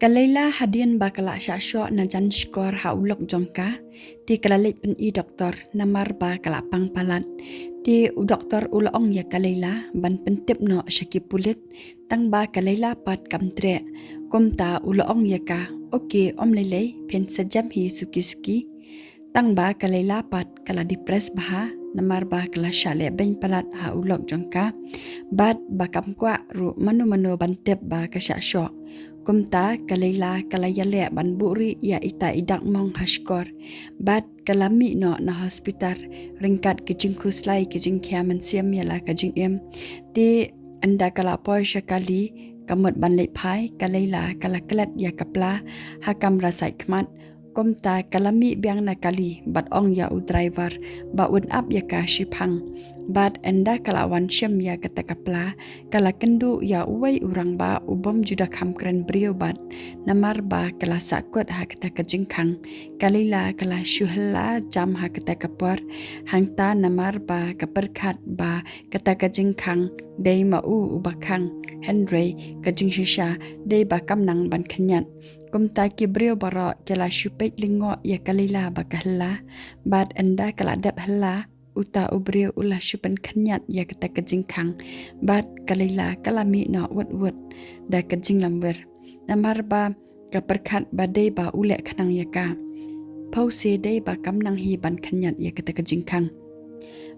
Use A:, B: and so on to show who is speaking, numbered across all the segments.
A: LAYLA hadian bakala shah najan shkor haulok jongka ti kalalik pen I doktor namar ba kalapang palat ti doktor ulong ya LAYLA ban pentip no shakipulit tang ba LAYLA pat kamtre komta ulong ya ka oke om lele pen sejam hi suki tang ba LAYLA pat kala depres baha namar ba kala shale ben palat haulok jongka bat bakam kwa ru manu bantep ba kasha shok kumta LAYLA yale ban buri ya ita idak mong hashkor bat kalami no na hospital ringkat kijing khuslai kijing kiaman siam yala kijing ti anda kala poi syakali kamut ban lek pai LAYLA kelat ya kapla hakam rasai kmat komta kalami biang na kali bat ong ya u driver ba un up ya ka shipang bat enda kalawan syam ya kata kapla kala kendu ya uwai urang ba ubom juda kham kren brio bat namar ba kala sakut ha kata kejingkang LAYLA kala syuhla jam ha kata kapor hangta namar ba kaperkhat ba kata kejingkang dei ma u ubakang Henry kejing shisha dei ba kamnang ban khanyat kumta kibreo bara kala syupet lingo ya LAYLA bakahla bat anda kala dap hla uta ubreo ulah syupen khanyat ya kata kejingkang bat LAYLA kalami na wet da kejing lamwer namar ba kaperkhat ba dei ba ulek khanang ya ka pause dei ba kamnang hi ban khanyat ya kata kejingkang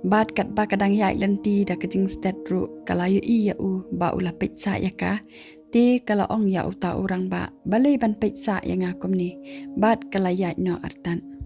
A: bat kat ba kadang ya lenti da kejing stat ru kalayu I ya u ba ulah peksa ya ka ti kala ong ya uta orang ba balai ban peksa yang akum ni bat kala ya no artan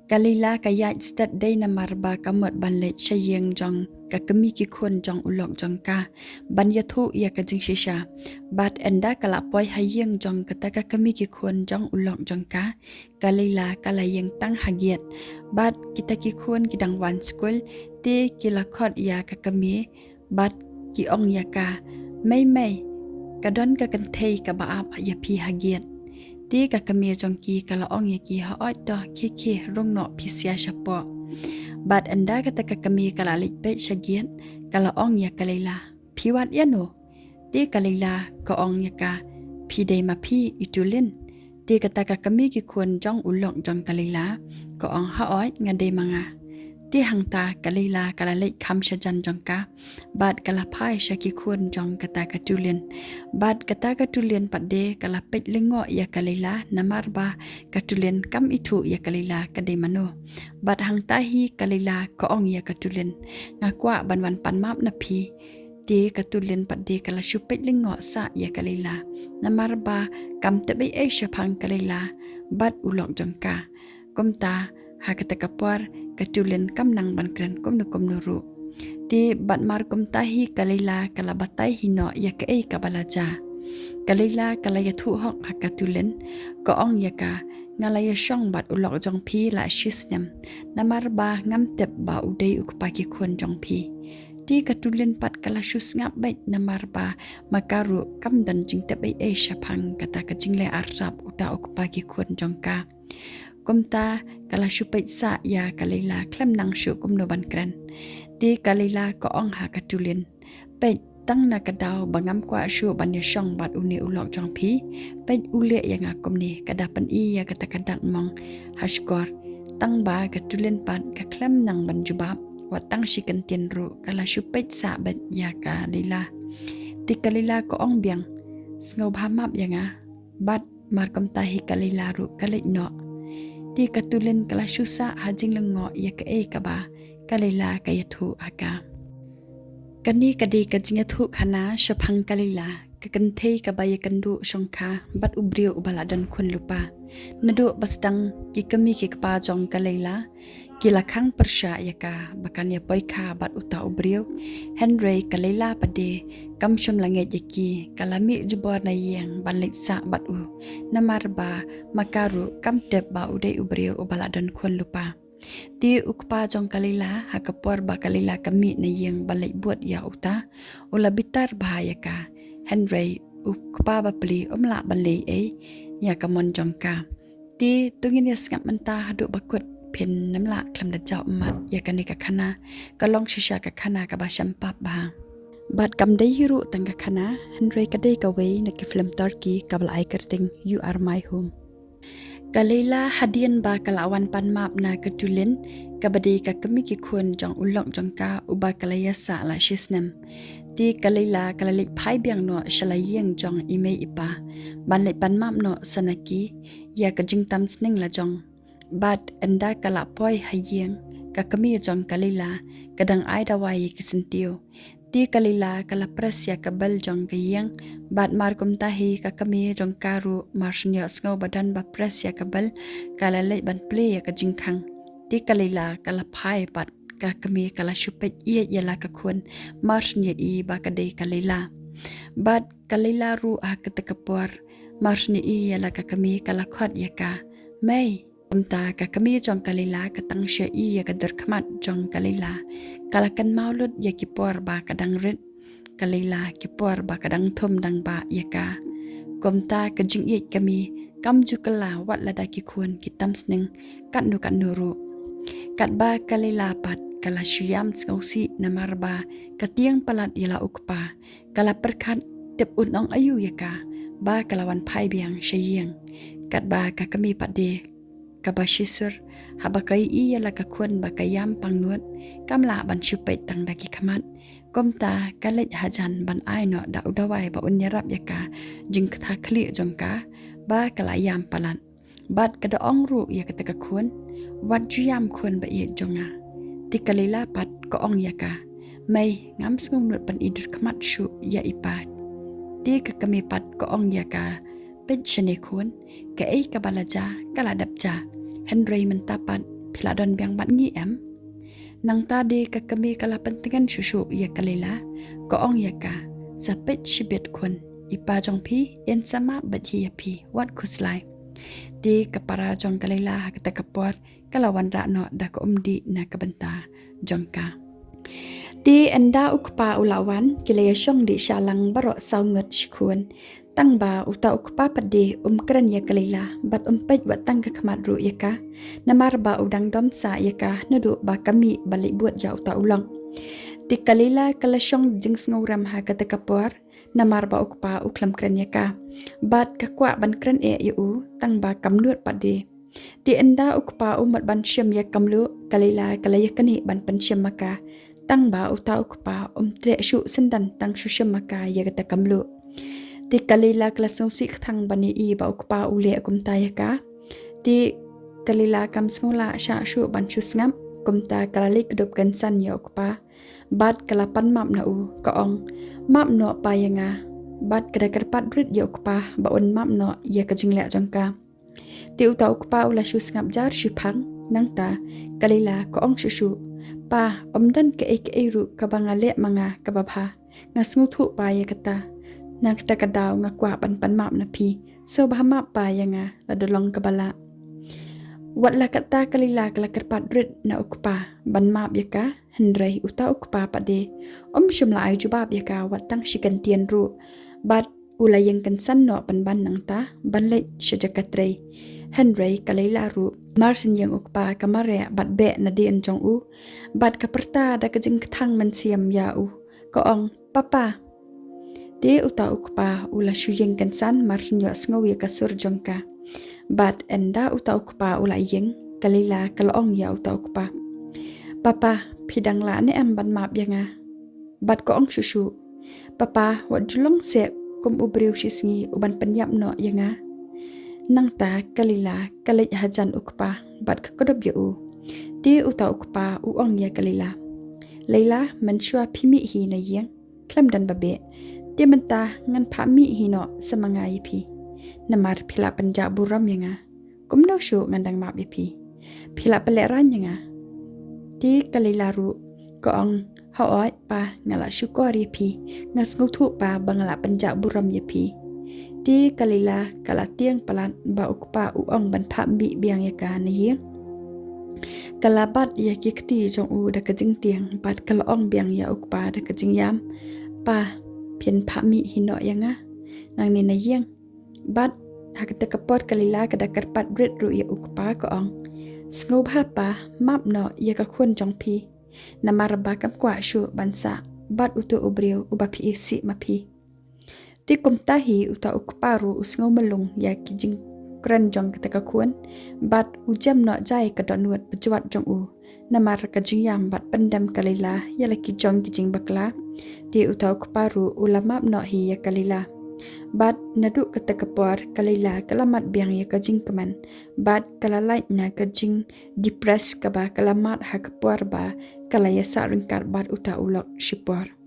A: LAYLA kaya stat day namar ba kamot ban let syayeng jong ka kemi ki khon jong ulok jong ka ban ya thu ya ka jing shisha bat enda kala poi hayeng jong kata ka kemi ki khon jong ulok jong ka LAYLA kala yeng tang hagiat bat kita ki khon kidang wan school te kila khot ya ka kemi bat ki ong ya ka mai kadon ka kan thei ka baap ya phi hagiat ti ka kemi jong ki kala ong ya ki ha ot to ke rong no phi sia shapo bat anda kata ka kemi kala lik pe shagiat kala ong ya LAYLA phi wat ya no ti LAYLA ka ong ya ka phi dei ma phi itulin ti kata ka kemi ki khon jong ulok jong LAYLA ka ong ha ot ngade manga ti hangta LAYLA kala lek kham shajan jong ka bat kala phai shaki khon jong kata ka tulin bat kata ka tulin padde kala pet lengo ya LAYLA namar ba ka tulin kam itu ya LAYLA kade mano bat hangta hi LAYLA ka ong ya ka tulin ngakwa banwan panmap na phi ti ka tulin padde kala shupet lengo sa ya LAYLA namar ba kam tebe e shapang LAYLA bat ulok jong ka komta ha kata kapar katulin kam nang ban kren kom no ru ti bat mar kom tahi LAYLA kala batai hino ya ka ei kabalaja LAYLA kala ya thu hok ha katulin ko ong ya ka ngala ya shong bat ulok jong phi la shisnem namar ba ngam tep ba udei ukpa ki khon jong phi ti katulin pat kala shus ngap bait namar ba makaru kam dan jing tep ei shapang kata ka jingle arab uda ukpa ki khon jong ka komta kala syupet sa ya LAYLA klem nang syu kum no ban kran ti LAYLA ko ong ha katulin pe tang na kadau bangam kwa syu ban ya shong bat uni ulok jong phi pe ule yang akum ni kadapan I ya kata kadang mong hashkor tang ba katulin pat ka klem nang ban jubab wa tang shikan tien ru kala syupet sa bat ya LAYLA ti LAYLA ko ong biang sngob hamap yang bat mar kom tahi LAYLA ru kalik no ti katulin kala syusa hajing lengo ya ka ei ka ba LAYLA ka yathu aka kani kadi ka jing yathu khana shapang LAYLA ka kan thei ka ba ya kandu shongkha bat ubrio ubaladan khun lupa nadu bastang ki kami ki pa jong LAYLA kila khang persha ya ka bakan ya poikha bat uta ubrio Henry LAYLA pade kam shom lange yaki kalami jubor na yang ban lek sa bat u namar ba makaru kam tep ba udei ubrio ubaladan khon lupa ti ukpa jong LAYLA ha kapor ba LAYLA kami na yang ban lek buat ya uta ula bitar bahaya ka Henry ukpa ba pli omla ban le ya kamon jong ka ti tungin ya skap menta hadu bakut pin namla klam da jaw mat ya kanika khana kalong shisha ka khana ka ba shampap ba Bat kam day hiru tangga kana Henry kadai kawai na ki film Turkey kabal ai kerting You Are My Home. Kalila hadian ba kalawan pan map na ketulin kabadi ka kami ki kun jong ulok jong ka uba kalaya sa la shisnem. Ti kalila kalalik pai biang no shalayeng jong ime ipa banlek pan map no sanaki ya ka jingtam sning la jong. Bat enda kalapoi hayeng ka kami jong kalila kadang ai dawai kisentiu. Ti kalila kala presya kabal jong kayang bat markum tahi ka kami jong karu marsnya sngo badan ba presya kabal kala lek ban play ka jingkhang. Ti kalila kala pai bat ka kami kala shupet iya yala ka kun marsnya I ba kadai kalila. Bat kalila ru ketekapur marsnya I yala ka kami kala khot ya ka. May umta ka kami jong kalila katang sya I ya kadar khamat jong kalila kalakan maulud ya kipor ba kadang rit kalila kipor ba kadang thum dang ba ya ka komta ka jing I kami kam jukala wat lada ki khun kitam sning kat nu ru kat ba kalila pat kala syam skausi namar ba katiang palat yala ukpa kala perkhat tep unong ayu ya ka ba kalawan pai biang syayeng kat ba ka kami pat de kabashisur habakai iya la ka kun bakayam pangnut kamla ban chupet tang daki khamat komta kalej hajan ban ai no da udawai ba unyarap yaka jing kha khli jongka ba kalayam palan bat kada ongru ya kata ka kun wat juyam kun ba ye jonga tikalila pat ko ong yaka mai ngam sngum nut pan idur khamat shu ya ipat ti ka kami pat ko ong yaka pensione kun ka ei kabalaja kala dapja Henry mentapat piladon biang bat ngi em nang tadi ka kami kala pentingan susu ya kalila ko ong ya ka sapet shibet kun ipa jong pi en sama bat ya pi wat kuslai di kapara jong kalila kata kapor kalawan ra no da ko umdi na kabenta jong ka di enda ukpa ulawan kilaya syong di syalang barok saungut shkun tang ba uta ukpa pade kran ya kalila bat pej wat tang ka khamat ru ya ka namar ba udang dom sa ya ka nadu ba kami balik buat ya uta ulang ti kalila kala syong jing sngoram ha kata kapor namar ba ukpa uklam kran ya ka bat ka kwa ban kran yu tang ba kamnut pade ti enda ukpa umat ban syam ya kamlu kalila kalaya kani ban pensyam maka tang ba uta ukpa tre shu sendan tang shu syam maka ya kata kamlu ti kalila klasong sik thang bani I ba ukpa ule kumta ya ka ti kalila kam sngula sha shu ban shu ngam kumta kalalik dop kan san ya ukpa bat kalapan map na u ka ong map no pa yanga bat kada karpat rit ya ukpa ba on map no ya ka jingle jangka ti uta ukpa ula shu ngap jar shi phang nang ta kalila ka ong shu shu pa omdan ke ek eru ka bangale manga ka babha ngasngu thu pa ya kata nang kita kadaw nga kwa pan map na pi so bah map pa yanga la dolong kabala wat la kata kalila kala kerpat rit na ukpa ban map yaka Henry uta ukpa pade shumla ai jubab yaka wat tang shikan tian ru bat ulayeng kansan no ban nang ta ban le shajakatre Henry kalila ru marsin yang ukpa kamare bat be na dien jong u bat kaperta da kajing thang man siam ya u ko ong papa Ti uta ukpa ula shuyeng kansan marsinyo sngowi kasur jongka. Bat enda uta ukpa ula yeng kalila kalong ya uta ukpa. Papa pidang la ne ban map yanga. Bat ko ong susu. Papa wat julong sep kum ubriu shisngi uban penyap no yanga. Nang ta kalila kalej hajan ukpa bat kakodob ya u. Ti uta ukpa uong ya kalila. Layla menshua pimi hi na yeng klam dan babe. Dia mentah ngan pami hino semangai pi. Namar pila penjak buram yanga. Kumno syu ngandang map pi. Pila peleran yanga. Ti kalilaru ko ong haoi pa ngala shkor pi. Ngas ngutu pa bangala penjak buram pi. Ti kalila kala tiang palan ba ukpa uong ban pami biang yaka na yeng. Kalabat ya kikti jong u da kajing tiang bat kalong biang ya ukpa da kajing yam pa pian pami hino yanga nang ni na yeng bat hakta kapor kalila kada karpat rit ru ya ukpa ko ong sngob ha pa map no ya ka khun jong pi namar ba kam kwa shu bansa bat utu ubriu ubapi isi mapi. Ti kumtahi uta ukparu usngau melung ya kijing kren jong keteka kuan bat ujam no jai kedonuat bejuat jong u namar kajing yam bat pendam kalila ya laki jong kijing bakla di uta ukparu ulama no hi ya kalila bat nadu keteka puar kalila kalamat biang ya kajing keman bat kalalait na kajing depres kaba kalamat ha kepuar ba kalaya sa ringkat bat uta ulok shipuar.